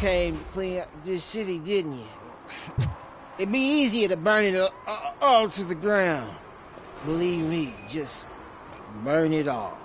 came to clean up this city, didn't you? It'd be easier to burn it all to the ground. Believe me, just burn it all.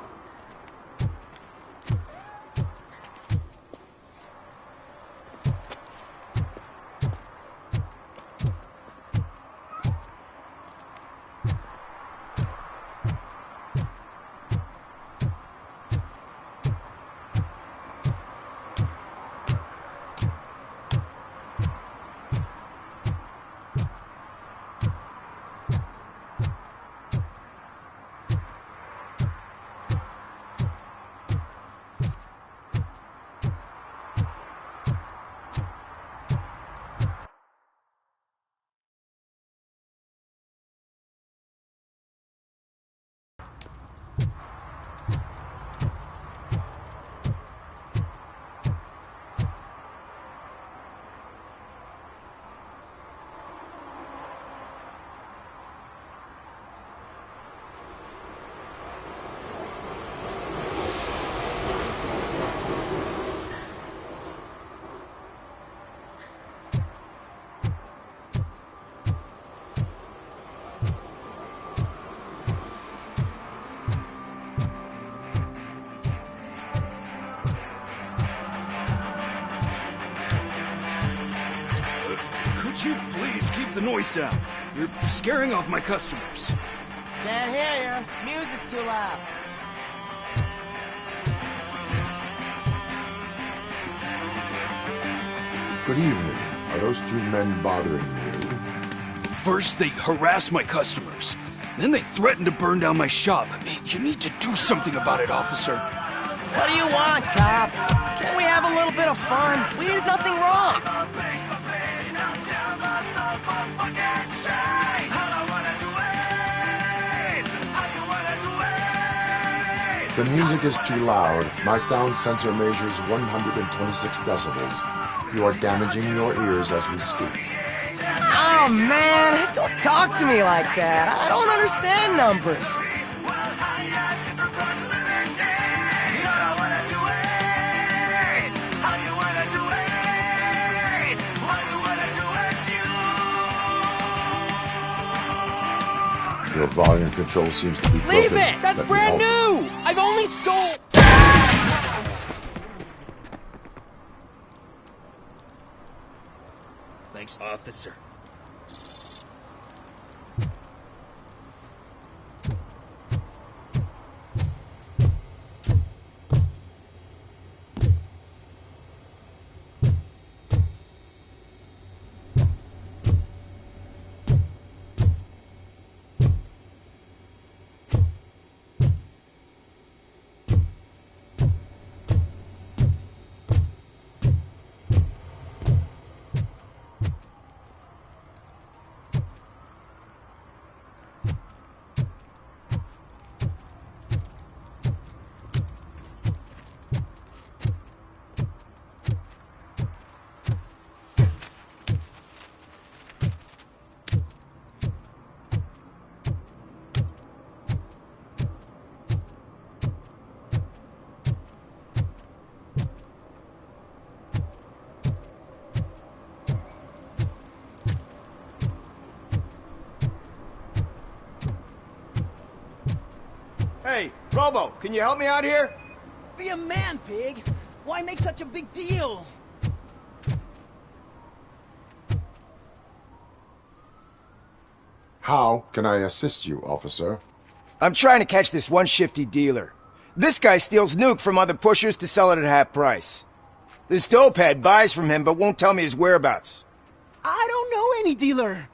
Could you please keep the noise down? You're scaring off my customers. Can't hear you. Music's too loud. Good evening. Are those two men bothering you? First, they harass my customers. Then they threaten to burn down my shop. You need to do something about it, officer. What do you want, cop? Can't we have a little bit of fun? We did nothing wrong. The music is too loud. My sound sensor measures 126 decibels. You are damaging your ears as we speak. Oh, man, don't talk to me like that. I don't understand numbers. Your volume control seems to be broken. Leave it! That's brand new! I've only stole... Thanks, officer. Hey, Robo, can you help me out here? Be a man, pig. Why make such a big deal? How can I assist you, officer? I'm trying to catch this one shifty dealer. This guy steals nuke from other pushers to sell it at half price. This dopehead buys from him but won't tell me his whereabouts. I don't know any dealer.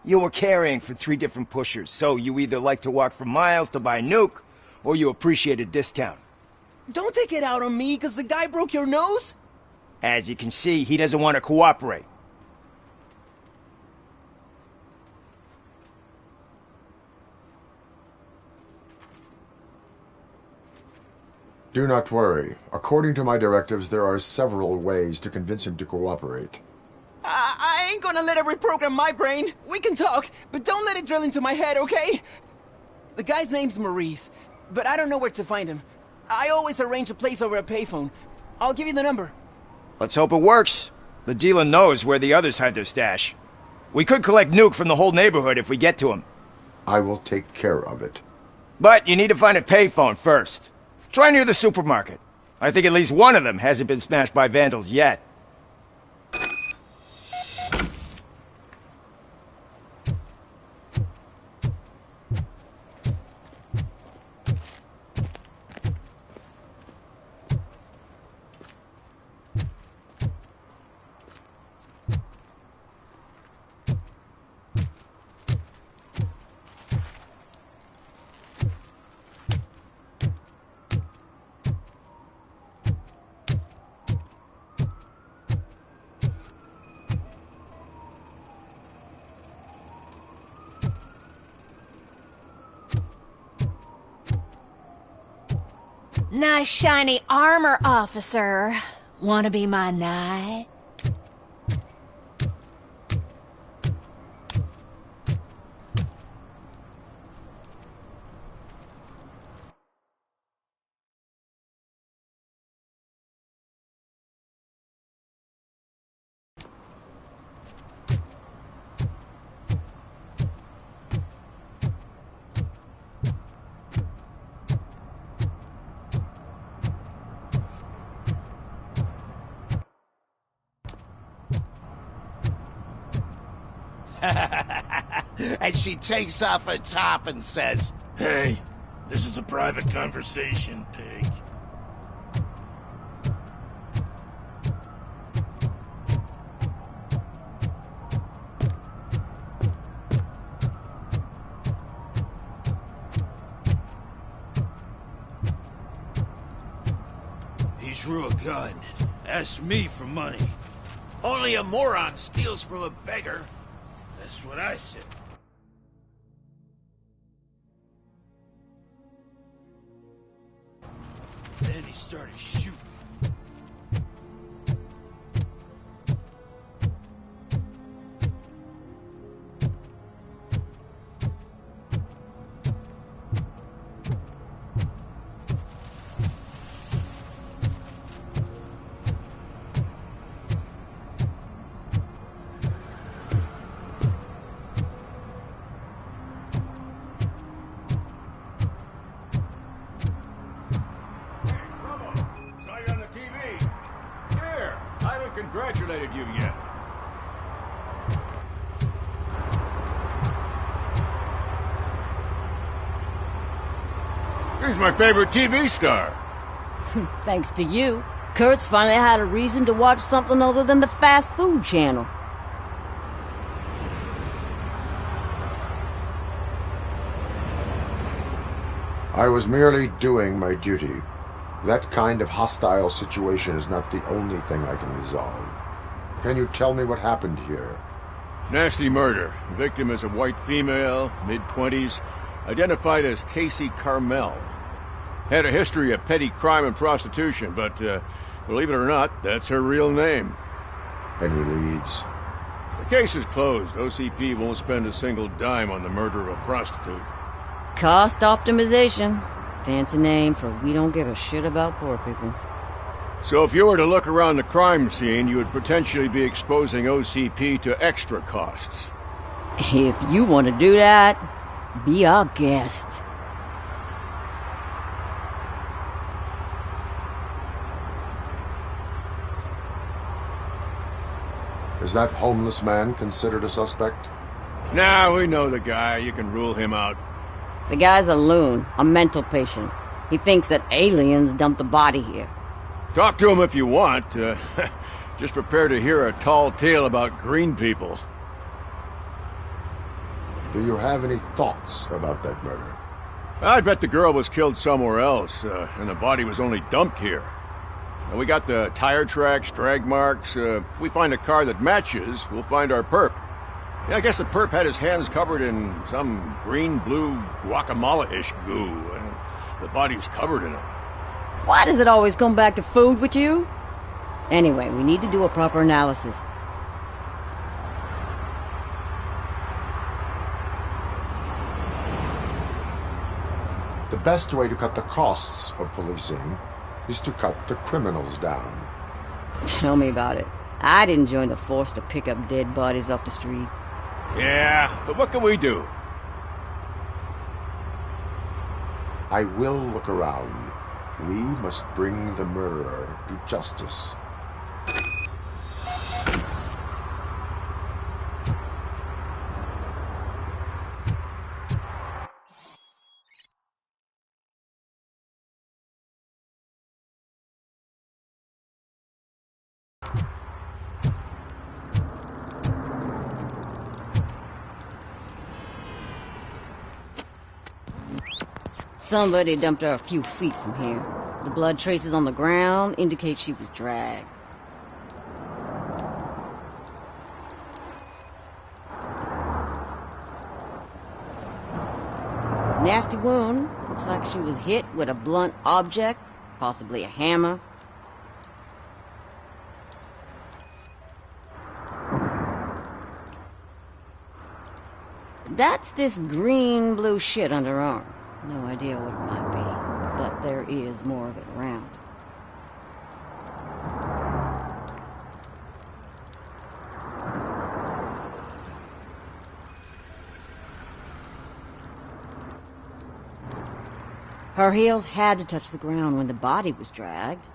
You were carrying for 3 different pushers, so you either like to walk for miles to buy nuke, or you appreciate a discount. Don't take it out on me, because the guy broke your nose? As you can see, he doesn't want to cooperate. Do not worry. According to my directives, there are several ways to convince him to cooperate. I ain't gonna let it reprogram my brain. We can talk, but don't let it drill into my head, okay? The guy's name's Maurice, but I don't know where to find him. I always arrange a place over a payphone. I'll give you the number. Let's hope it works. The dealer knows where the others hide their stash. We could collect Nuke from the whole neighborhood if we get to him. I will take care of it. But you need to find a payphone first. Try near the supermarket. I think at least one of them hasn't been smashed by vandals yet. Nice shiny armor, officer. Wanna be my knight? And she takes off her top and says, Hey, this is a private conversation, pig. He drew a gun. Asked me for money. only a moron steals from a beggar. That's what I said. Then he started shooting. Congratulated you yet. He's my favorite TV star. Thanks to you, Kurt's finally had a reason to watch something other than the fast food channel. I was merely doing my duty. That kind of hostile situation is not the only thing I can resolve. Can you tell me what happened here? Nasty murder. The victim is a white female, mid-20s, identified as Casey Carmel. Had a history of petty crime and prostitution, but believe it or not, that's her real name. Any leads? The case is closed. OCP won't spend a single dime on the murder of a prostitute. Cost optimization. Fancy name for we don't give a shit about poor people. So if you were to look around the crime scene, you would potentially be exposing OCP to extra costs. If you want to do that, be our guest. Is that homeless man considered a suspect? Nah, we know the guy. You can rule him out. The guy's a loon, a mental patient. He thinks that aliens dumped the body here. Talk to him if you want. Just prepare to hear a tall tale about green people. Do you have any thoughts about that murder? I bet the girl was killed somewhere else, and the body was only dumped here. And we got the tire tracks, drag marks. If we find a car that matches, we'll find our perp. Yeah, I guess the perp had his hands covered in some green-blue guacamole-ish goo. The body was covered in it. Why does it always come back to food with you? Anyway, we need to do a proper analysis. The best way to cut the costs of policing is to cut the criminals down. Tell me about it. I didn't join the force to pick up dead bodies off the street. Yeah, but what can we do? I will look around. We must bring the murderer to justice. Somebody dumped her a few feet from here. The blood traces on the ground indicate she was dragged. Nasty wound. Looks like she was hit with a blunt object, possibly a hammer. That's this green-blue shit under her arm. No idea what it might be, but there is more of it around. Her heels had to touch the ground when the body was dragged.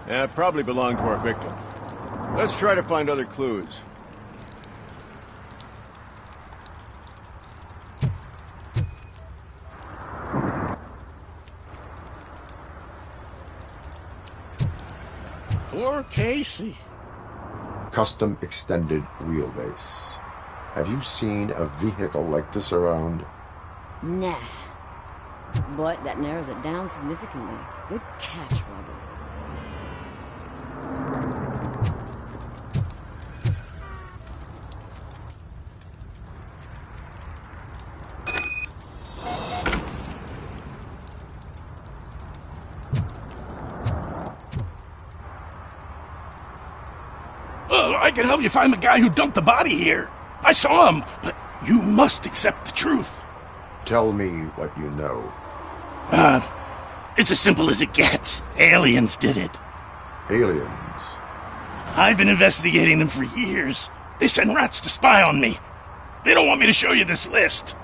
Yeah, it probably belonged to our victim. Let's try to find other clues. Poor Casey. Custom extended wheelbase. Have you seen a vehicle like this around? Nah. But that narrows it down significantly. Good catch, Robert. I can help you find the guy who dumped the body here. I saw him, but you must accept the truth. Tell me what you know. It's as simple as it gets. Aliens did it. Aliens? I've been investigating them for years. They send rats to spy on me. They don't want me to show you this list.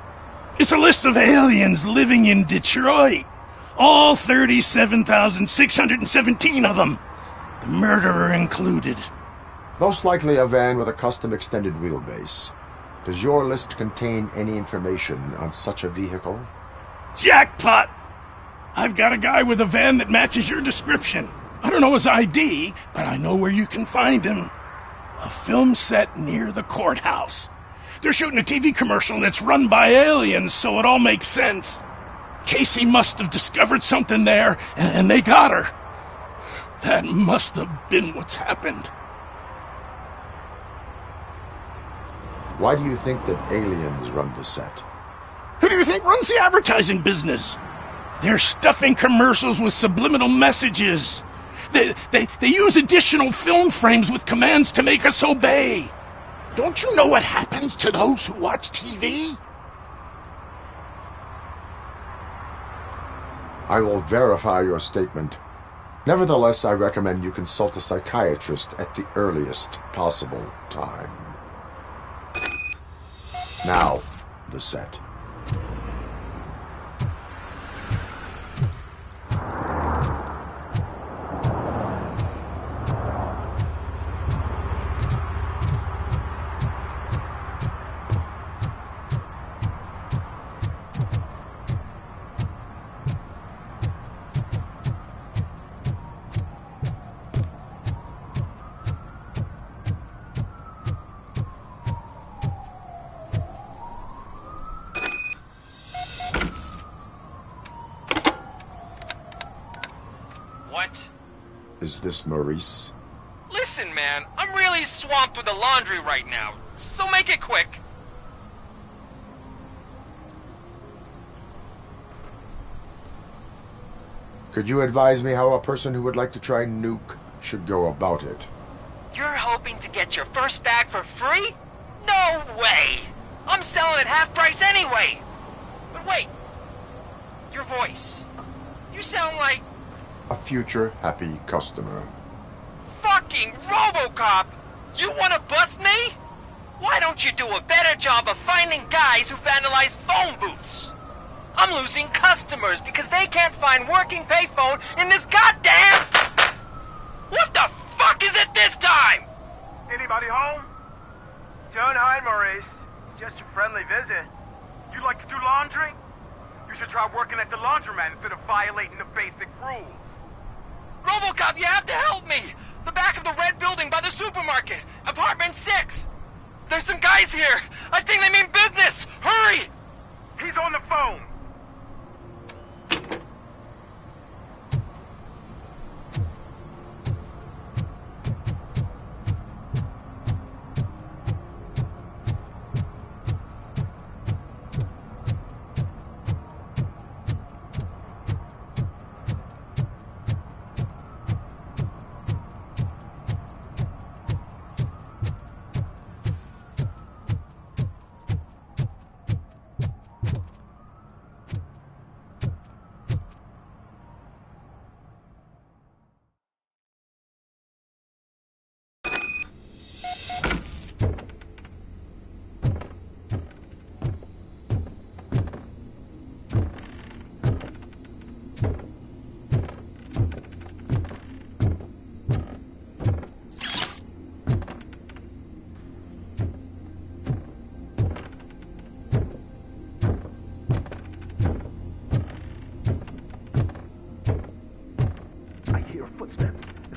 It's a list of aliens living in Detroit. All 37,617 of them. The murderer included. Most likely a van with a custom extended wheelbase. Does your list contain any information on such a vehicle? Jackpot! I've got a guy with a van that matches your description. I don't know his ID, but I know where you can find him. A film set near the courthouse. They're shooting a TV commercial and it's run by aliens, so it all makes sense. Casey must have discovered something there, and they got her. That must have been what's happened. Why do you think that aliens run the set? Who do you think runs the advertising business? They're stuffing commercials with subliminal messages. They use additional film frames with commands to make us obey. Don't you know what happens to those who watch TV? I will verify your statement. Nevertheless, I recommend you consult a psychiatrist at the earliest possible time. Now, the set. What? Is this Maurice? Listen, man, I'm really swamped with the laundry right now, so make it quick. Could you advise me how a person who would like to try nuke should go about it? Your hoping to get your first bag for free? No way! I'm selling at half price anyway! But wait, your voice. You sound like... A future happy customer. fucking Robocop! You wanna bust me? Why don't you do a better job of finding guys who vandalize phone booths? I'm losing customers because they can't find working payphone in this goddamn... What the fuck is it this time? Anybody home? Don't hide, Maurice. It's just a friendly visit. You like to do laundry? You should try working at the laundromat instead of violating the basic rules. Robocop, you have to help me! The back of the red building by the supermarket. Apartment 6. There's some guys here. I think they mean business. Hurry! He's on the phone.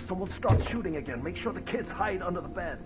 Someone starts shooting again. Make sure the kids hide under the bed.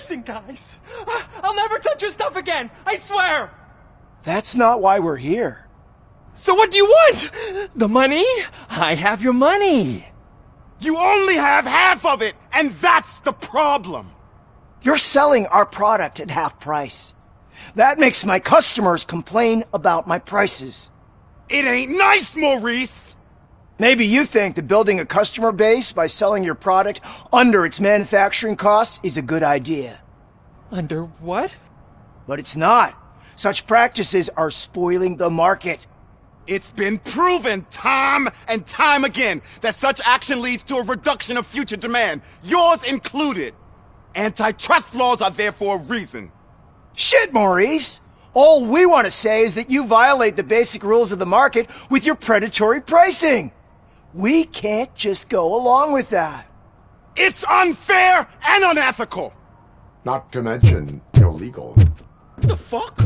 Listen, guys. I'll never touch your stuff again. I swear. That's not why we're here. So what do you want? The money? I have your money. You only have half of it, and that's the problem. You're selling our product at half price. That makes my customers complain about my prices. It ain't nice, Maurice. Maybe you think that building a customer base by selling your product under its manufacturing costs is a good idea. Under what? But it's not. Such practices are spoiling the market. It's been proven time and time again that such action leads to a reduction of future demand, yours included. Antitrust laws are there for a reason. Shit, Maurice! All we want to say is that you violate the basic rules of the market with your predatory pricing. We can't just go along with that. It's unfair and unethical! Not to mention illegal. The fuck?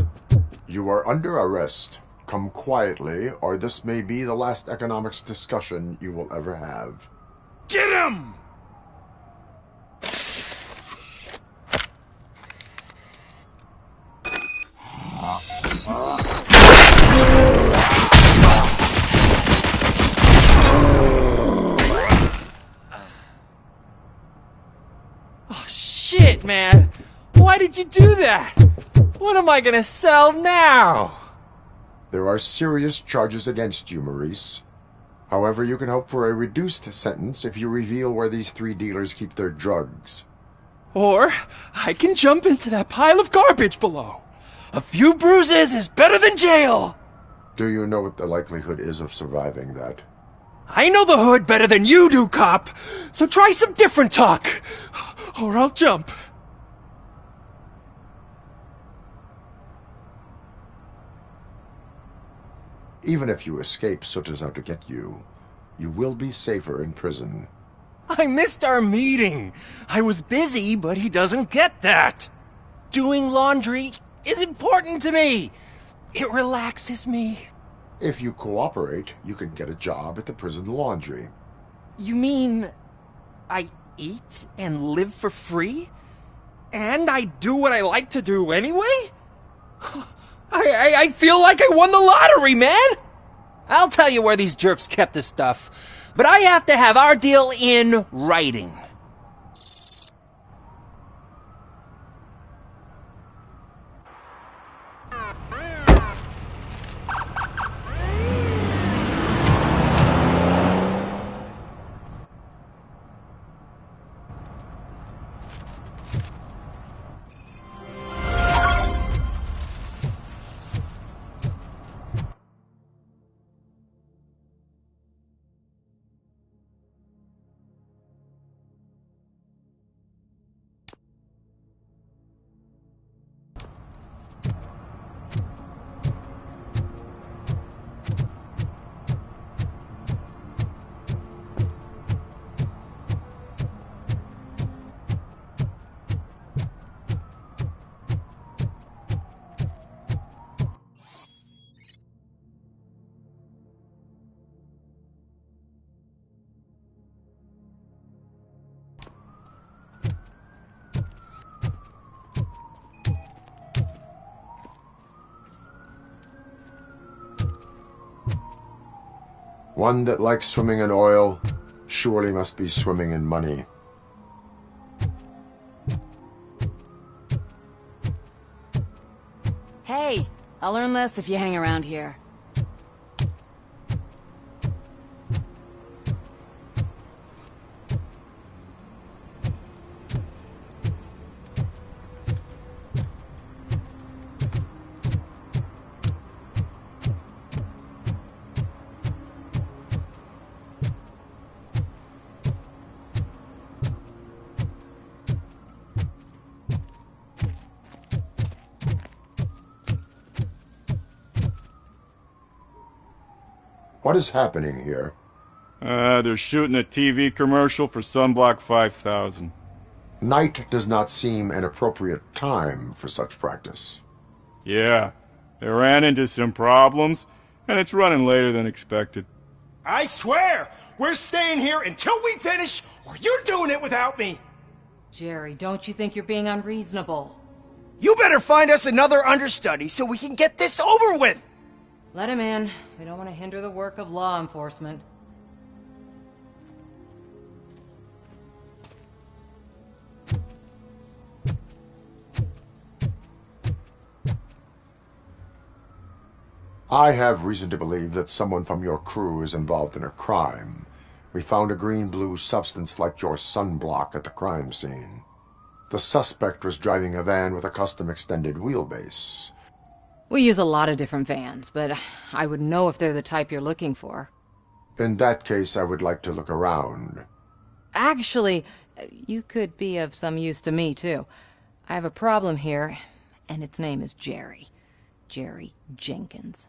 You are under arrest. Come quietly, or this may be the last economics discussion you will ever have. Get him! Oh, shit, man. Why did you do that? What am I gonna sell now? There are serious charges against you, Maurice. However, you can hope for a reduced sentence if you reveal where these 3 dealers keep their drugs. Or I can jump into that pile of garbage below. A few bruises is better than jail. Do you know what the likelihood is of surviving that? I know the hood better than you do, cop. So try some different talk. Or I'll jump. Even if you escape Soot is out to get you, you will be safer in prison. I missed our meeting. I was busy, but he doesn't get that. Doing laundry is important to me. It relaxes me. If you cooperate, you can get a job at the prison laundry. You mean I eat and live for free? And I do what I like to do anyway? I feel like I won the lottery, man! I'll tell you where these jerks kept this stuff, but I have to have our deal in writing. One that likes swimming in oil surely must be swimming in money. Hey, I'll learn less if you hang around here. What is happening here? They're shooting a TV commercial for Sunblock 5000. Night does not seem an appropriate time for such practice. Yeah, they ran into some problems, and it's running later than expected. I swear, we're staying here until we finish, or you're doing it without me. Jerry, don't you think you're being unreasonable? You better find us another understudy so we can get this over with. Let him in. We don't want to hinder the work of law enforcement. I have reason to believe that someone from your crew is involved in a crime. We found a green-blue substance like your sunblock at the crime scene. The suspect was driving a van with a custom extended wheelbase. We use a lot of different vans, but I wouldn't know if they're the type you're looking for. In that case, I would like to look around. Actually, you could be of some use to me, too. I have a problem here, and its name is Jerry. Jerry Jenkins.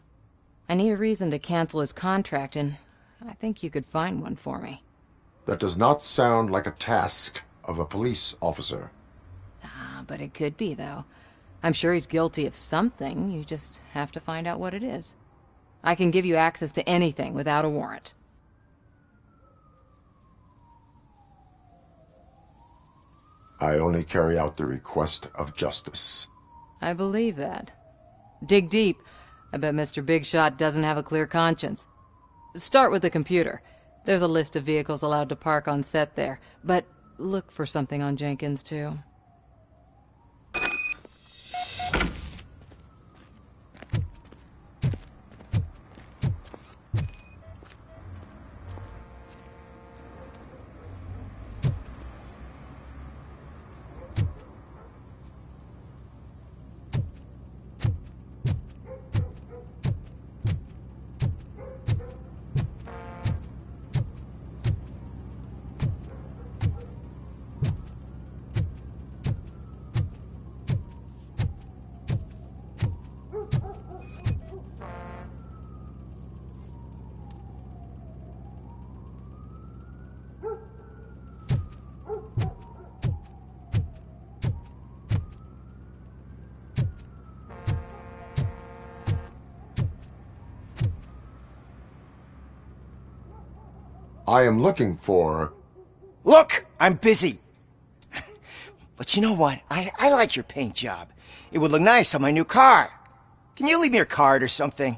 I need a reason to cancel his contract, and I think you could find one for me. That does not sound like a task of a police officer. But it could be, though. I'm sure he's guilty of something. You just have to find out what it is. I can give you access to anything without a warrant. I only carry out the request of justice. I believe that. Dig deep. I bet Mr. Big Shot doesn't have a clear conscience. Start with the computer. There's a list of vehicles allowed to park on set there, but look for something on Jenkins, too. I am looking for... Look! I'm busy! But you know what? I like your paint job. It would look nice on my new car. Can you leave me your card or something?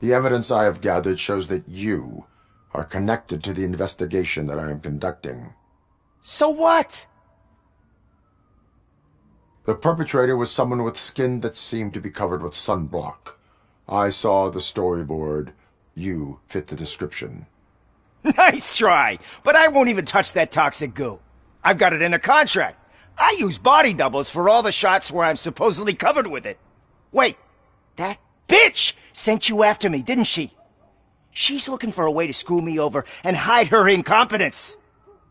The evidence I have gathered shows that you are connected to the investigation that I am conducting. So what? The perpetrator was someone with skin that seemed to be covered with sunblock. I saw the storyboard. You fit the description. Nice try, but I won't even touch that toxic goo. I've got it in the contract. I use body doubles for all the shots where I'm supposedly covered with it. Wait, that bitch sent you after me, didn't she? She's looking for a way to screw me over and hide her incompetence.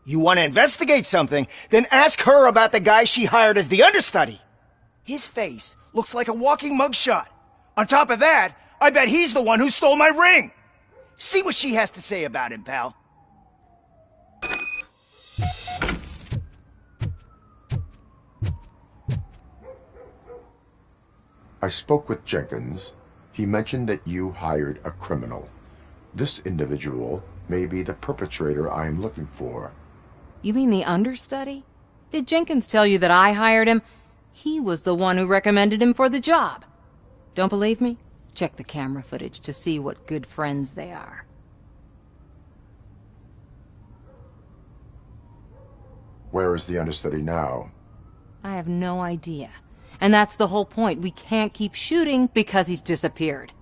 You want to investigate something, then ask her about the guy she hired as the understudy. His face looks like a walking mugshot. On top of that, I bet he's the one who stole my ring. See what she has to say about him, pal. I spoke with Jenkins. He mentioned that you hired a criminal. This individual may be the perpetrator I am looking for. You mean the understudy? Did Jenkins tell you that I hired him? He was the one who recommended him for the job. Don't believe me? Check the camera footage to see what good friends they are. Where is the understudy now? I have no idea. And that's the whole point. We can't keep shooting because he's disappeared.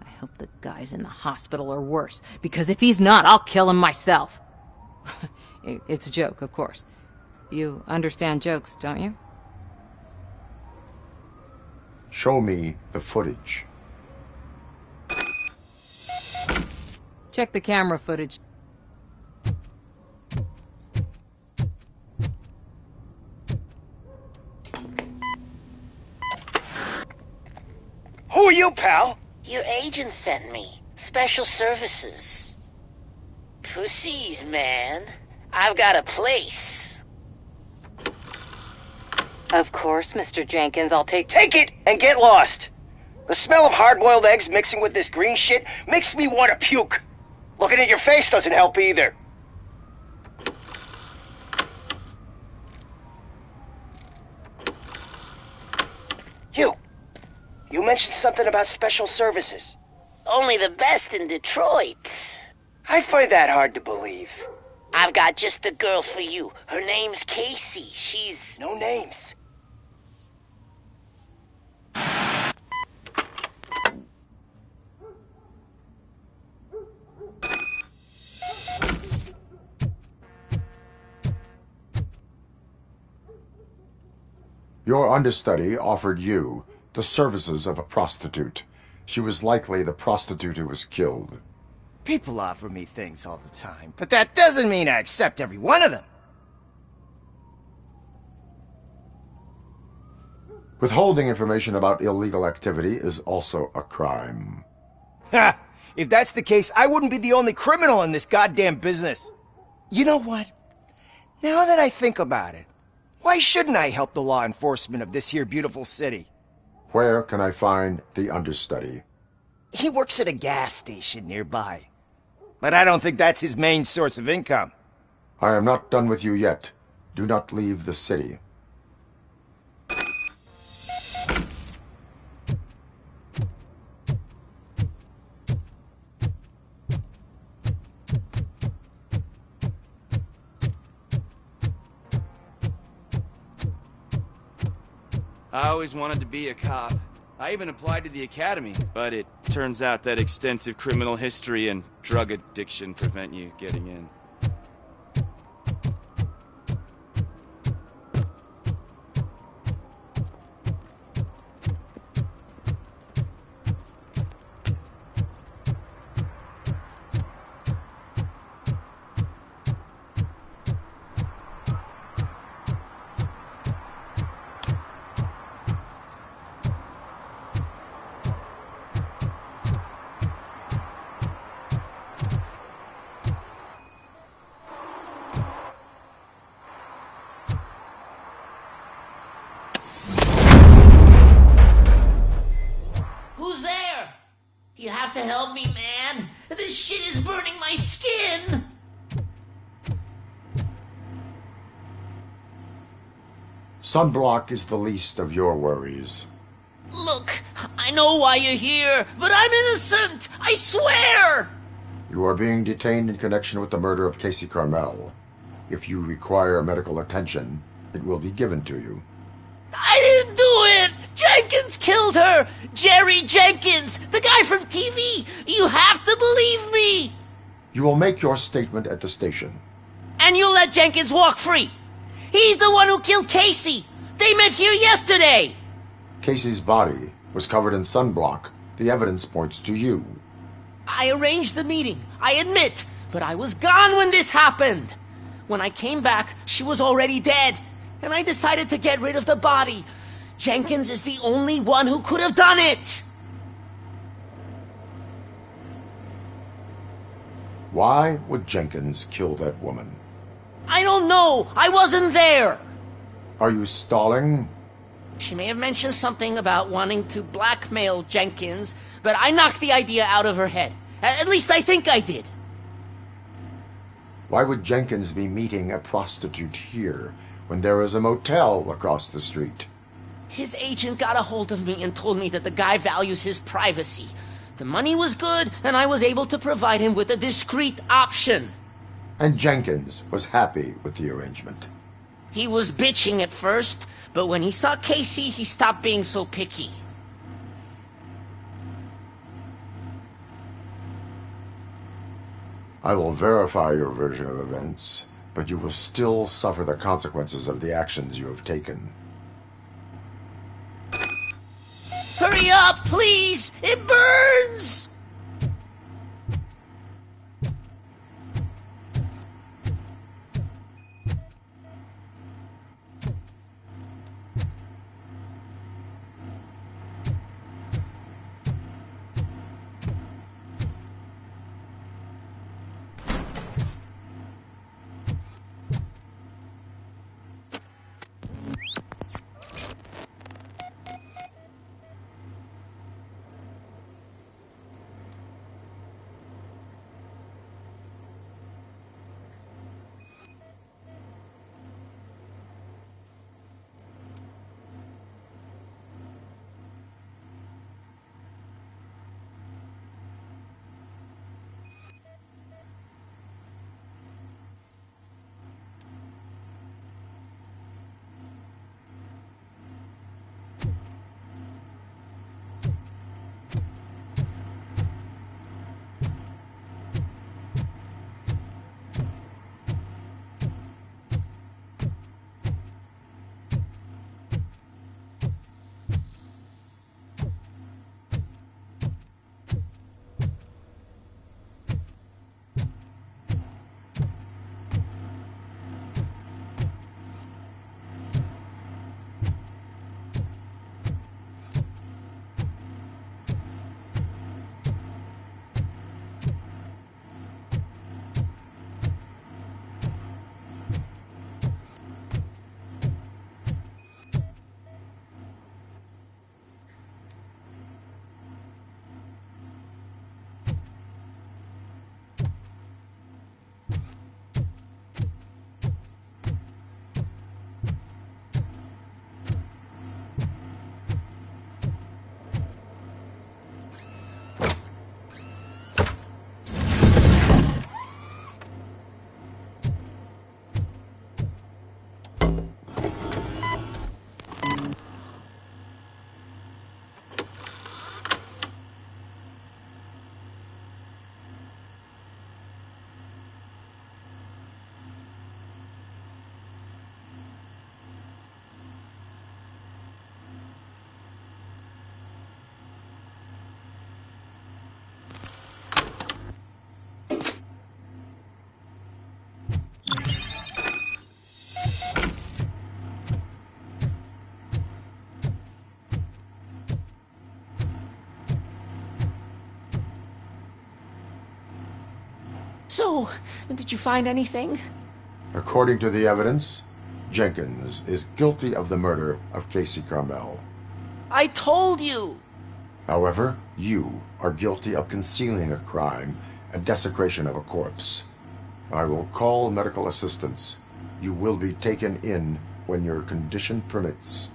I hope the guy's in the hospital or worse, because if he's not, I'll kill him myself. It's a joke, of course. You understand jokes, don't you? Show me the footage. Check the camera footage. Who are you, pal? Your agent sent me. Special services. Pussies, man. I've got a place. Of course, Mr. Jenkins, I'll take... Take it and get lost! The smell of hard-boiled eggs mixing with this green shit makes me want to puke. Looking at your face doesn't help either. You mentioned something about special services. Only the best in Detroit. I find that hard to believe. I've got just the girl for you. Her name's Casey. She's... No names. Your understudy offered you the services of a prostitute. She was likely the prostitute who was killed. People offer me things all the time, but that doesn't mean I accept every one of them. Withholding information about illegal activity is also a crime. Ha! If that's the case, I wouldn't be the only criminal in this goddamn business. You know what? Now that I think about it, why shouldn't I help the law enforcement of this here beautiful city? Where can I find the understudy? He works at a gas station nearby. But I don't think that's his main source of income. I am not done with you yet. Do not leave the city. I always wanted to be a cop. I even applied to the academy, but it turns out that extensive criminal history and drug addiction prevent you getting in. You have to help me, man. This shit is burning my skin. Sunblock is the least of your worries. Look, I know why you're here, but I'm innocent. I swear. You are being detained in connection with the murder of Casey Carmel. If you require medical attention, it will be given to you. I didn't do it! Jenkins killed her! Jerry Jenkins! The guy from TV! You have to believe me! You will make your statement at the station. And you'll let Jenkins walk free! He's the one who killed Casey! They met here yesterday! Casey's body was covered in sunblock. The evidence points to you. I arranged the meeting, I admit, but I was gone when this happened. When I came back, she was already dead, and I decided to get rid of the body. Jenkins is the only one who could have done it! Why would Jenkins kill that woman? I don't know! I wasn't there! Are you stalling? She may have mentioned something about wanting to blackmail Jenkins, but I knocked the idea out of her head. At least I think I did. Why would Jenkins be meeting a prostitute here when there is a motel across the street? His agent got a hold of me and told me that the guy values his privacy. The money was good, and I was able to provide him with a discreet option. And Jenkins was happy with the arrangement. He was bitching at first, but when he saw Casey, he stopped being so picky. I will verify your version of events, but you will still suffer the consequences of the actions you have taken. Hurry up, please! It burns! So, did you find anything? According to the evidence, Jenkins is guilty of the murder of Casey Carmel. I told you! However, you are guilty of concealing a crime and desecration of a corpse. I will call medical assistance. You will be taken in when your condition permits.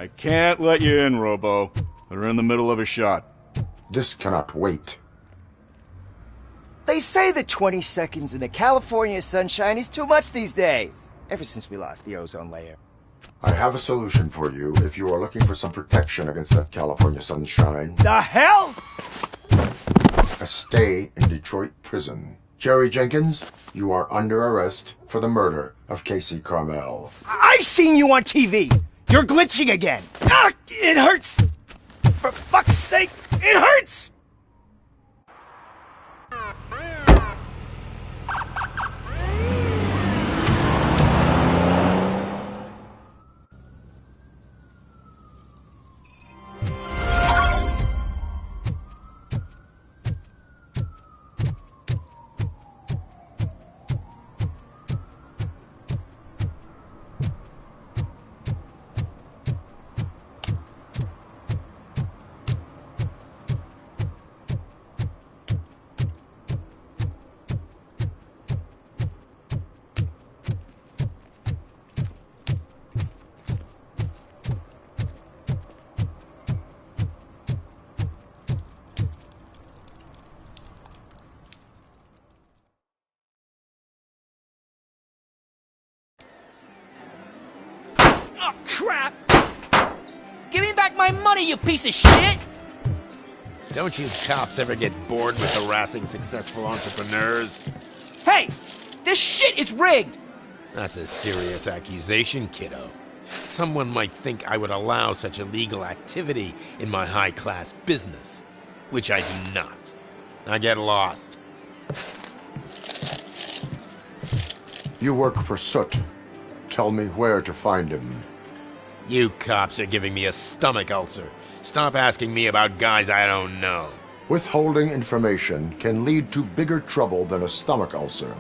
I can't let you in, Robo. They're in the middle of a shot. This cannot wait. They say that 20 seconds in the California sunshine is too much these days, ever since we lost the ozone layer. I have a solution for you if you are looking for some protection against that California sunshine. The hell? A stay in Detroit prison. Jerry Jenkins, you are under arrest for the murder of Casey Carmel. I seen you on TV! You're glitching again! Ah, it hurts! For fuck's sake, it hurts! money, you piece of shit! Don't you cops ever get bored with harassing successful entrepreneurs? Hey! This shit is rigged! That's a serious accusation, kiddo. Someone might think I would allow such illegal activity in my high-class business, which I do not. Now get lost. You work for Soot. Tell me where to find him. You cops are giving me a stomach ulcer. Stop asking me about guys I don't know. Withholding information can lead to bigger trouble than a stomach ulcer.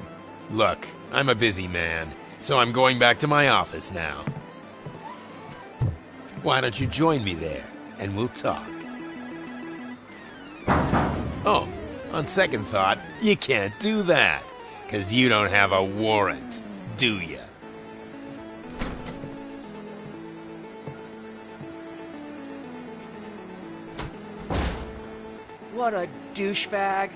Look, I'm a busy man, so I'm going back to my office now. Why don't you join me there, and we'll talk. Oh, on second thought, you can't do that, 'cause you don't have a warrant, do ya? What a douchebag.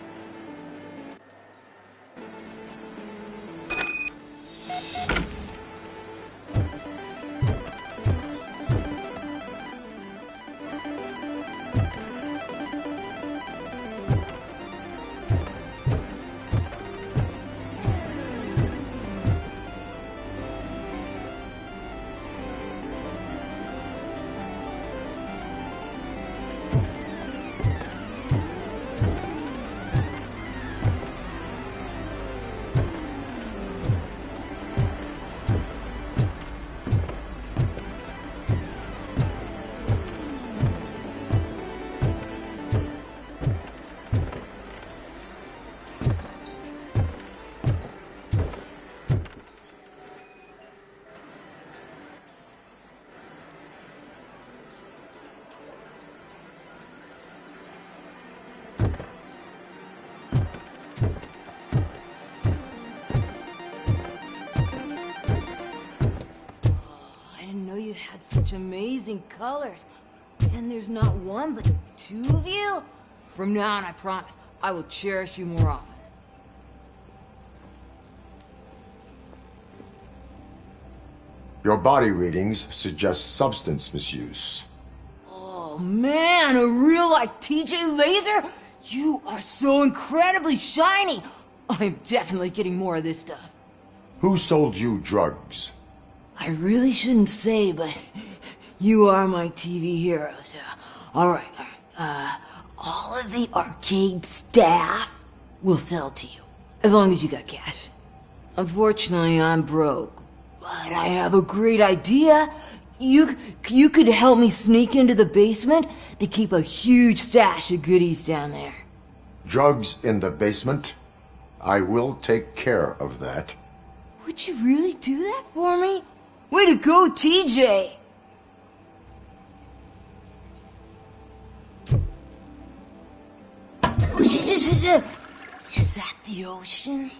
Had such amazing colors. And there's not one, but two of you? From now on, I promise, I will cherish you more often. Your body readings suggest substance misuse. Oh man, a real like TJ Laser? You are so incredibly shiny! I'm definitely getting more of this stuff. Who sold you drugs? I really shouldn't say, but you are my TV heroes. Alright. All of the arcade staff will sell to you, as long as you got cash. Unfortunately, I'm broke, but I have a great idea. You could help me sneak into the basement. They keep a huge stash of goodies down there. Drugs in the basement? I will take care of that. Would you really do that for me? Way to go, TJ! Is that the ocean?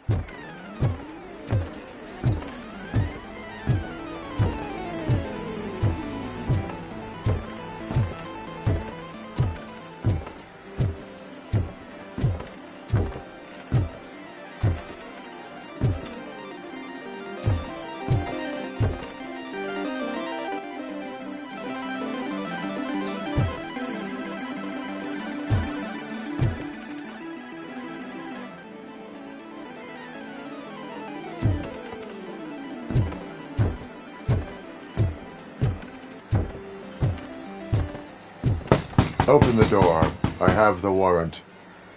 Open the door. I have the warrant.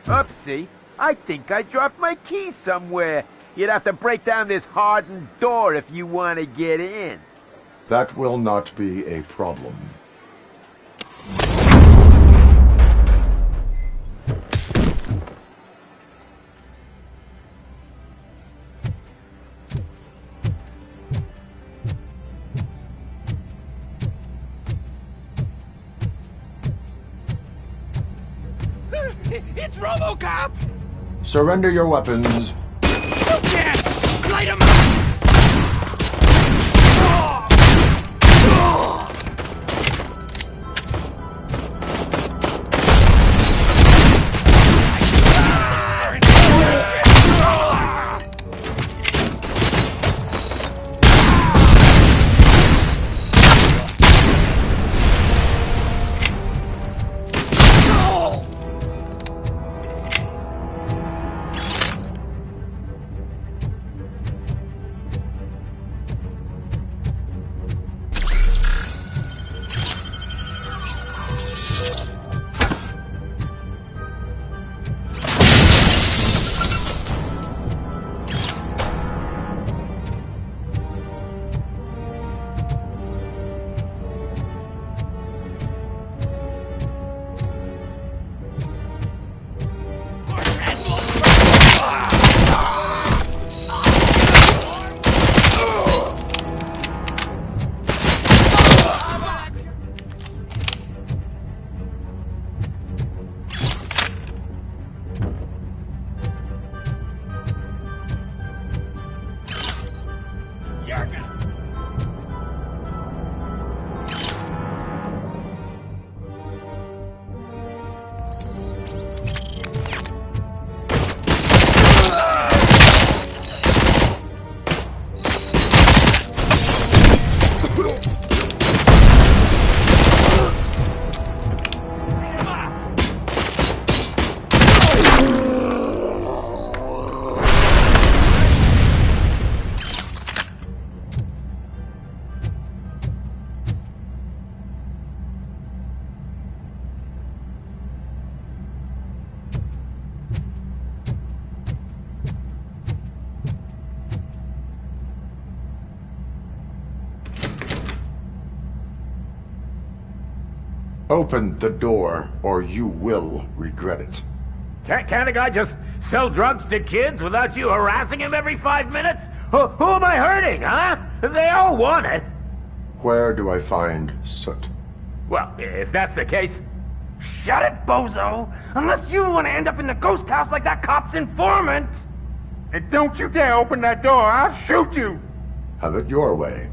Oopsie. I think I dropped my keys somewhere. You'd have to break down this hardened door if you want to get in. That will not be a problem. It's Robocop! Surrender your weapons. No chance! Light him up! Open the door, or you will regret it. Can't a guy just sell drugs to kids without you harassing him every 5 minutes? Who am I hurting, huh? They all want it. Where do I find Soot? Well, if that's the case... Shut it, bozo! Unless you want to end up in the ghost house like that cop's informant! And don't you dare open that door, I'll shoot you! Have it your way.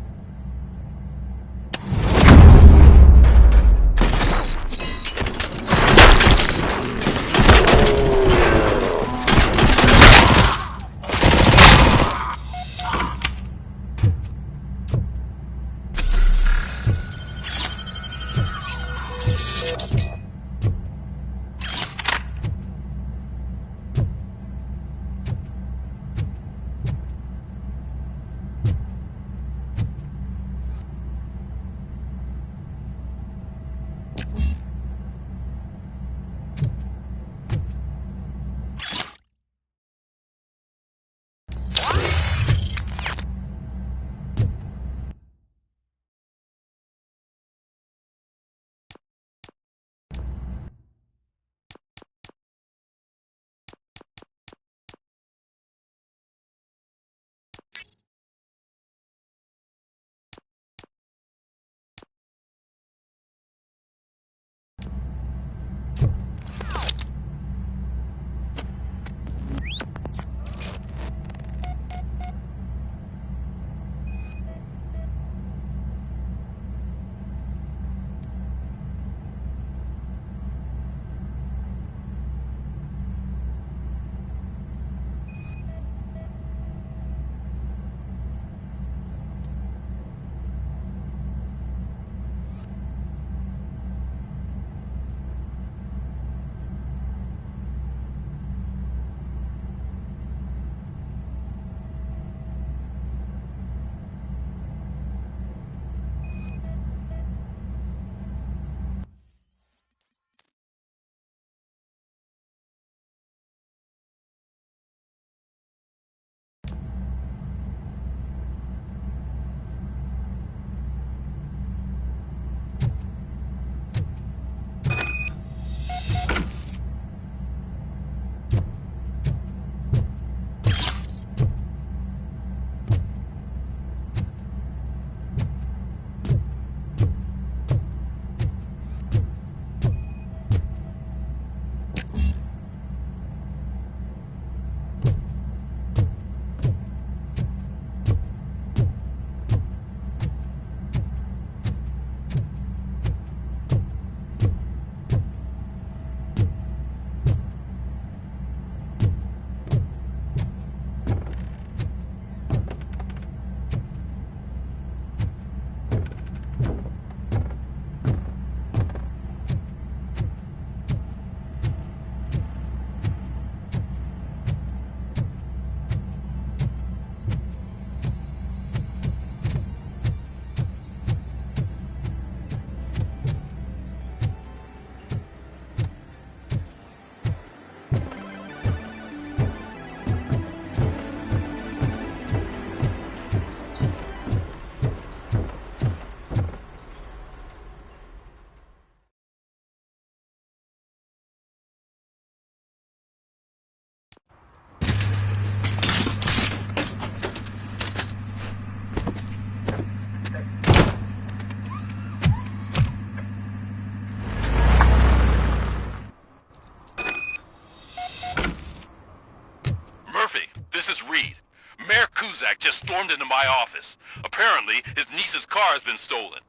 just stormed into my office. Apparently, his niece's car has been stolen.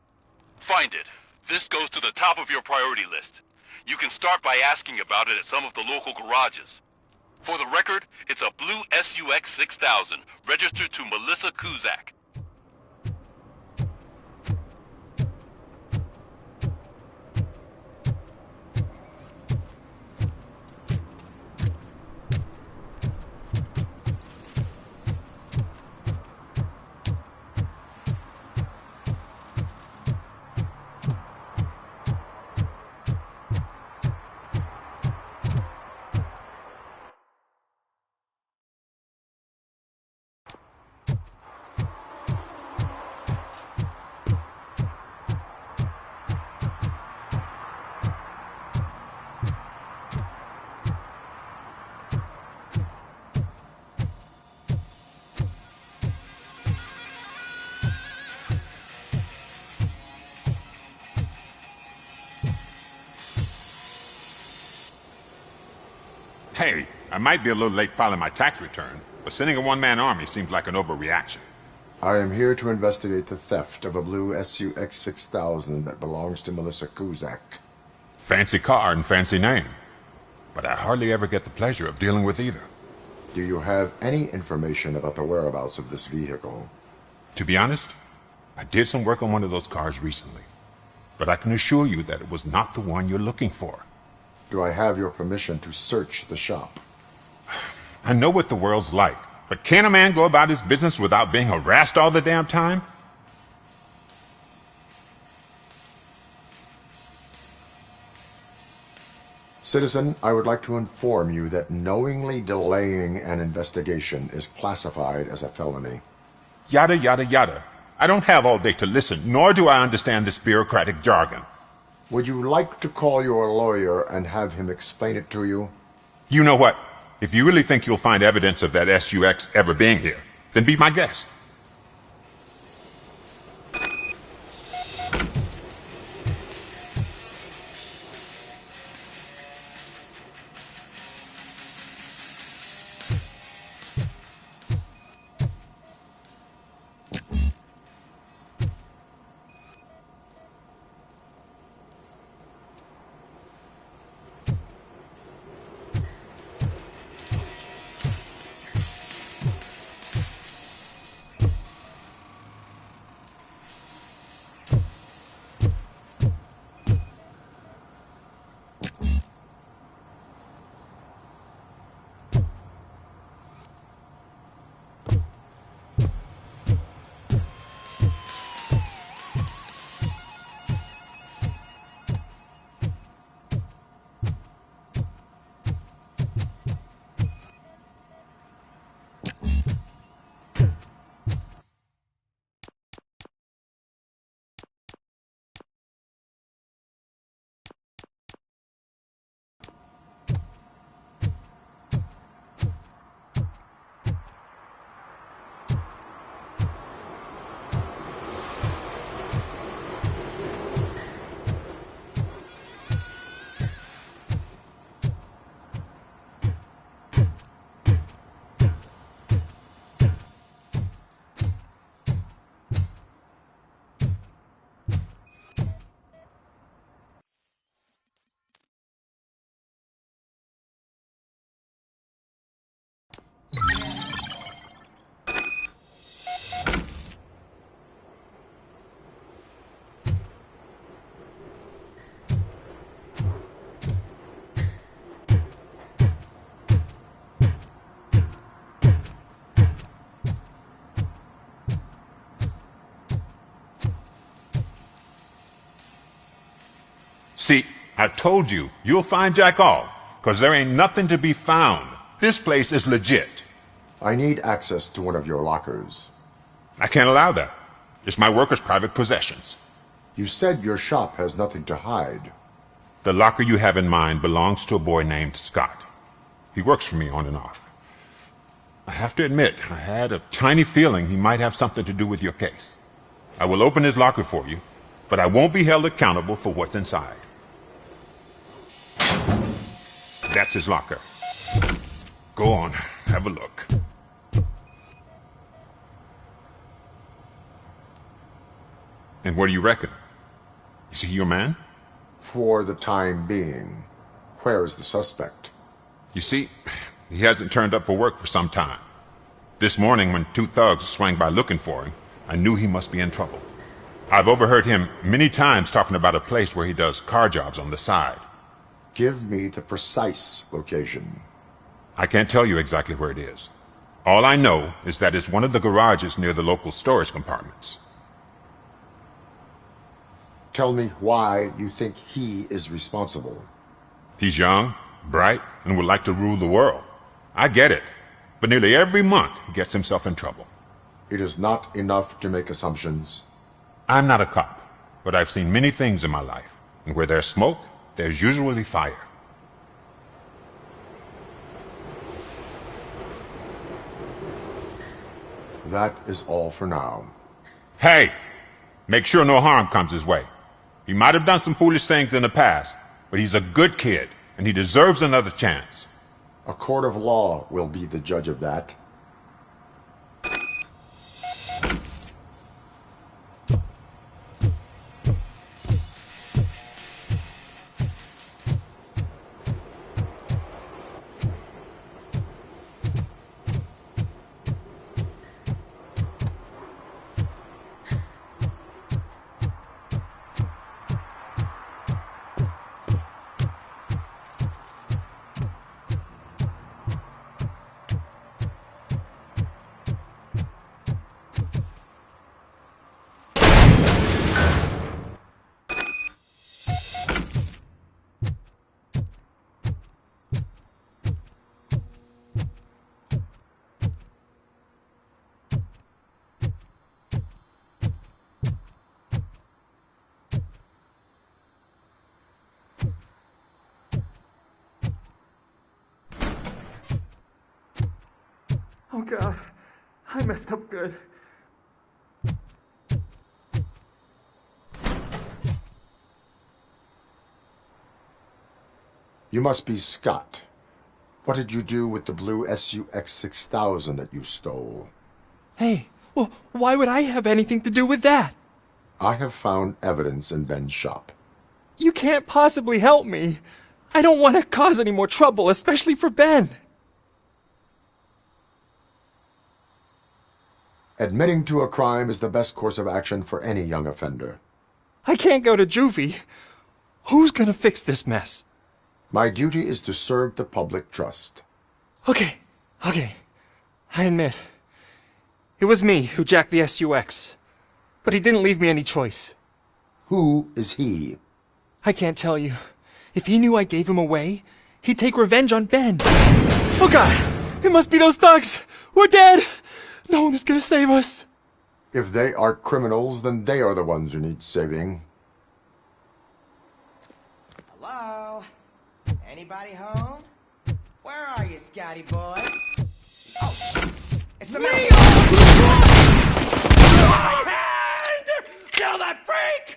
Find it. This goes to the top of your priority list. You can start by asking about it at some of the local garages. For the record, it's a blue SUX 6000, registered to Melissa Kuzak. Hey, I might be a little late filing my tax return, but sending a one-man army seems like an overreaction. I am here to investigate the theft of a blue SUX 6000 that belongs to Melissa Kuzak. Fancy car and fancy name. But I hardly ever get the pleasure of dealing with either. Do you have any information about the whereabouts of this vehicle? To be honest, I did some work on one of those cars recently. But I can assure you that it was not the one you're looking for. Do I have your permission to search the shop? I know what the world's like, but can a man go about his business without being harassed all the damn time? Citizen, I would like to inform you that knowingly delaying an investigation is classified as a felony. Yada, yada, yada. I don't have all day to listen, nor do I understand this bureaucratic jargon. Would you like to call your lawyer and have him explain it to you? You know what? If you really think you'll find evidence of that SUX ever being here, then be my guest. See, I told you, you'll find Jack all, because there ain't nothing to be found. This place is legit. I need access to one of your lockers. I can't allow that. It's my workers' private possessions. You said your shop has nothing to hide. The locker you have in mind belongs to a boy named Scott. He works for me on and off. I have to admit, I had a tiny feeling he might have something to do with your case. I will open his locker for you, but I won't be held accountable for what's inside. That's his locker. Go on, have a look. And what do you reckon? Is he your man? For the time being. Where is the suspect? You see, he hasn't turned up for work for some time. This morning, when two thugs swang by looking for him, I knew he must be in trouble. I've overheard him many times talking about a place where he does car jobs on the side. Give me the precise location. I can't tell you exactly where it is. All I know is that it's one of the garages near the local storage compartments. Tell me why you think he is responsible. He's young, bright, and would like to rule the world. I get it. But nearly every month he gets himself in trouble. It is not enough to make assumptions. I'm not a cop, but I've seen many things in my life. And where there's smoke, there's usually fire. That is all for now. Hey! Make sure no harm comes his way. He might have done some foolish things in the past, but he's a good kid, and he deserves another chance. A court of law will be the judge of that. Oh God, I messed up good. You must be Scott. What did you do with the blue SUX 6000 that you stole? Hey, well, why would I have anything to do with that? I have found evidence in Ben's shop. You can't possibly help me. I don't want to cause any more trouble, especially for Ben. Admitting to a crime is the best course of action for any young offender. I can't go to juvie. Who's gonna fix this mess? My duty is to serve the public trust. Okay. I admit. It was me who jacked the SUX. But he didn't leave me any choice. Who is he? I can't tell you. If he knew I gave him away, he'd take revenge on Ben. Oh God! It must be those thugs! We're dead! No one is gonna save us. If they are criminals, then they are the ones who need saving. Hello? Anybody home? Where are you, Scotty boy? Oh, it's the man. Kill that freak!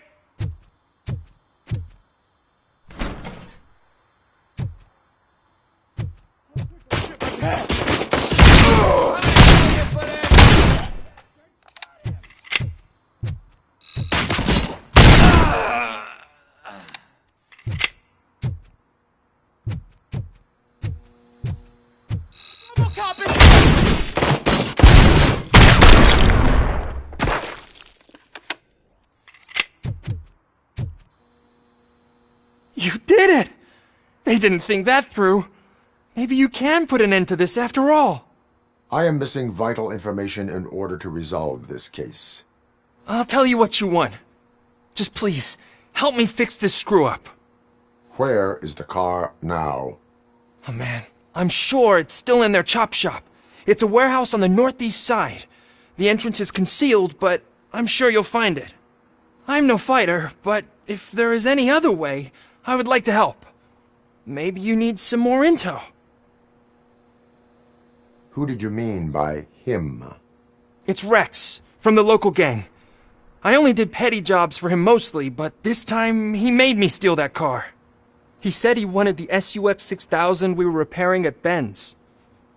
You did it! They didn't think that through. Maybe you can put an end to this after all. I am missing vital information in order to resolve this case. I'll tell you what you want. Just please, help me fix this screw-up. Where is the car now? Oh man, I'm sure it's still in their chop shop. It's a warehouse on the northeast side. The entrance is concealed, but I'm sure you'll find it. I'm no fighter, but if there is any other way, I would like to help. Maybe you need some more intel. Who did you mean by him? It's Rex, from the local gang. I only did petty jobs for him mostly, but this time he made me steal that car. He said he wanted the SUX 6000 we were repairing at Ben's.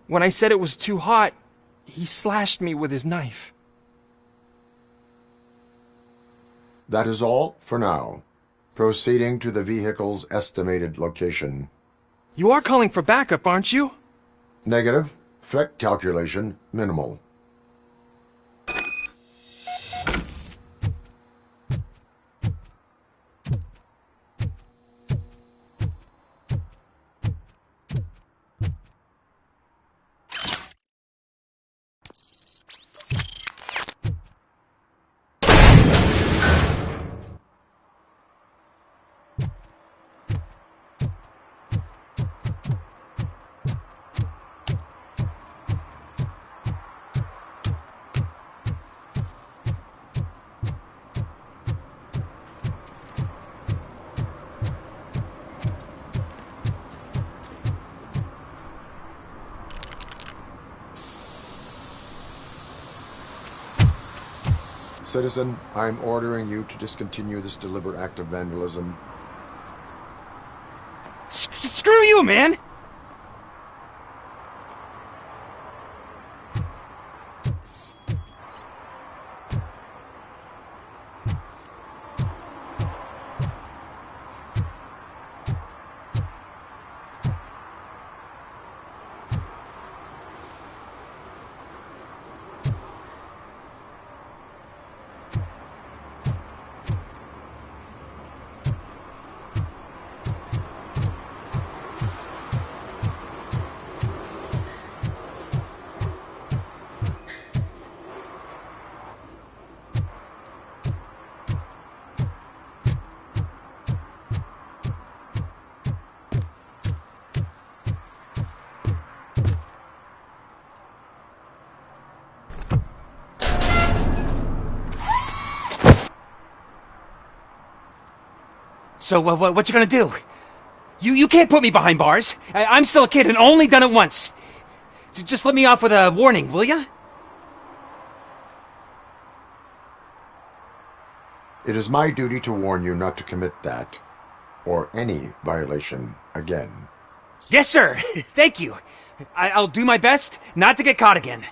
When I said it was too hot, he slashed me with his knife. That is all for now. Proceeding to the vehicle's estimated location. You are calling for backup, aren't you? Negative. Threat calculation minimal. Citizen, I'm ordering you to discontinue this deliberate act of vandalism. Screw you, man! So, what you gonna do? You can't put me behind bars. I'm still a kid and only done it once. Just let me off with a warning, will ya? It is my duty to warn you not to commit that, or any violation again. Yes, sir. Thank you. I'll do my best not to get caught again.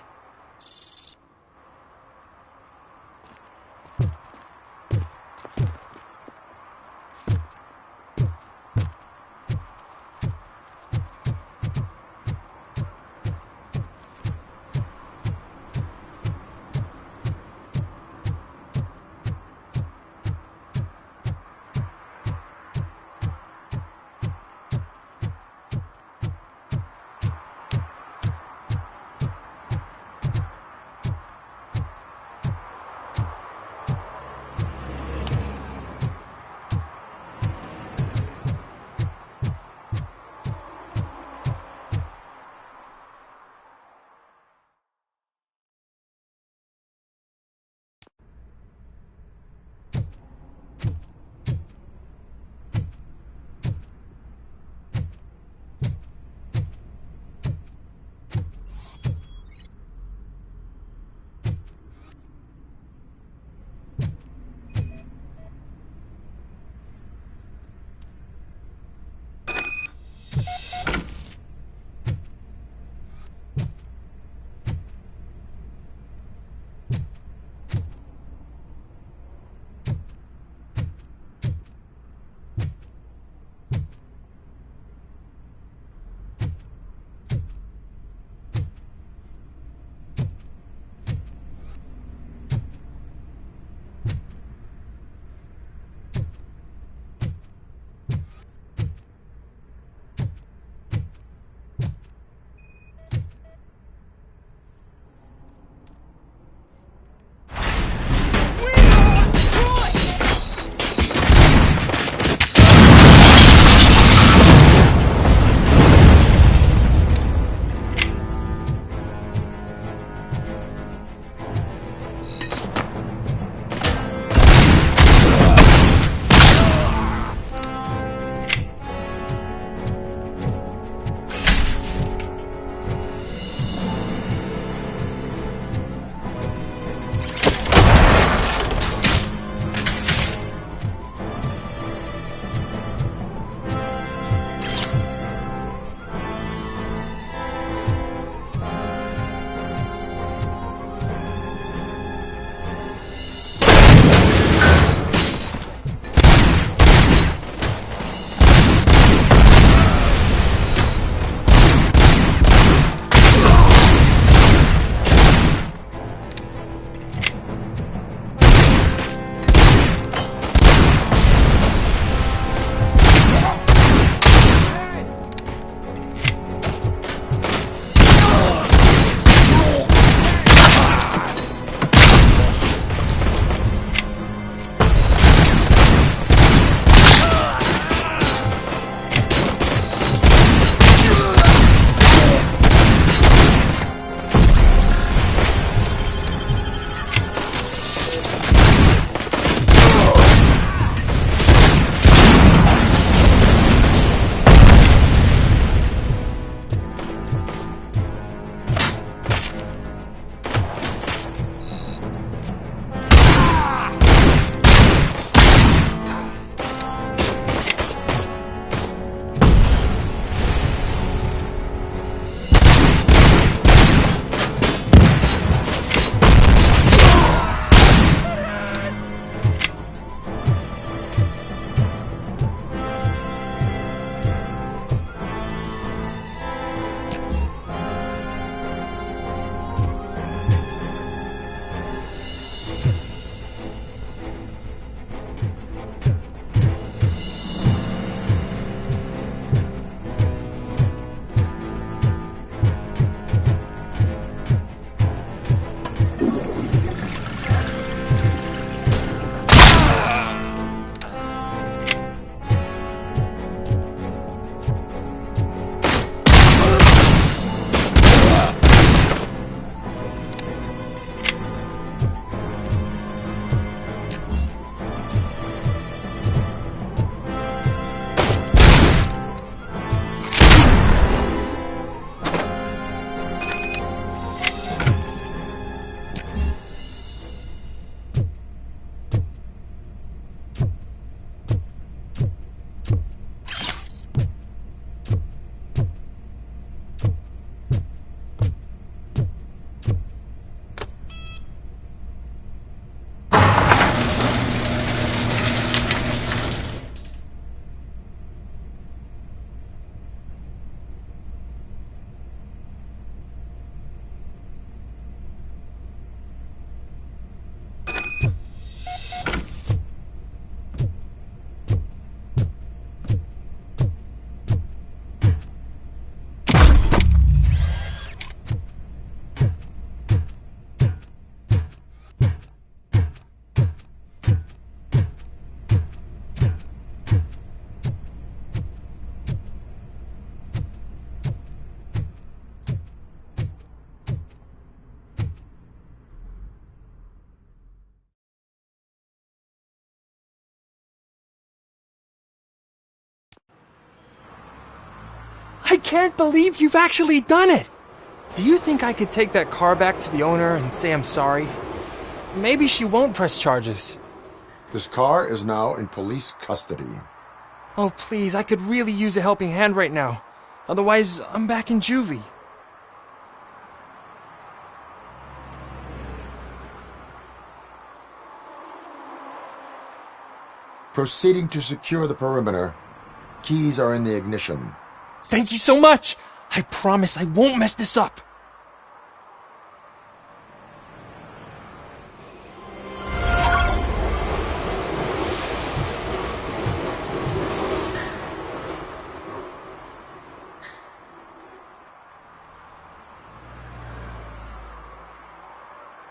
I can't believe you've actually done it! Do you think I could take that car back to the owner and say I'm sorry? Maybe she won't press charges. This car is now in police custody. Oh, please, I could really use a helping hand right now. Otherwise, I'm back in juvie. Proceeding to secure the perimeter. Keys are in the ignition. Thank you so much! I promise I won't mess this up.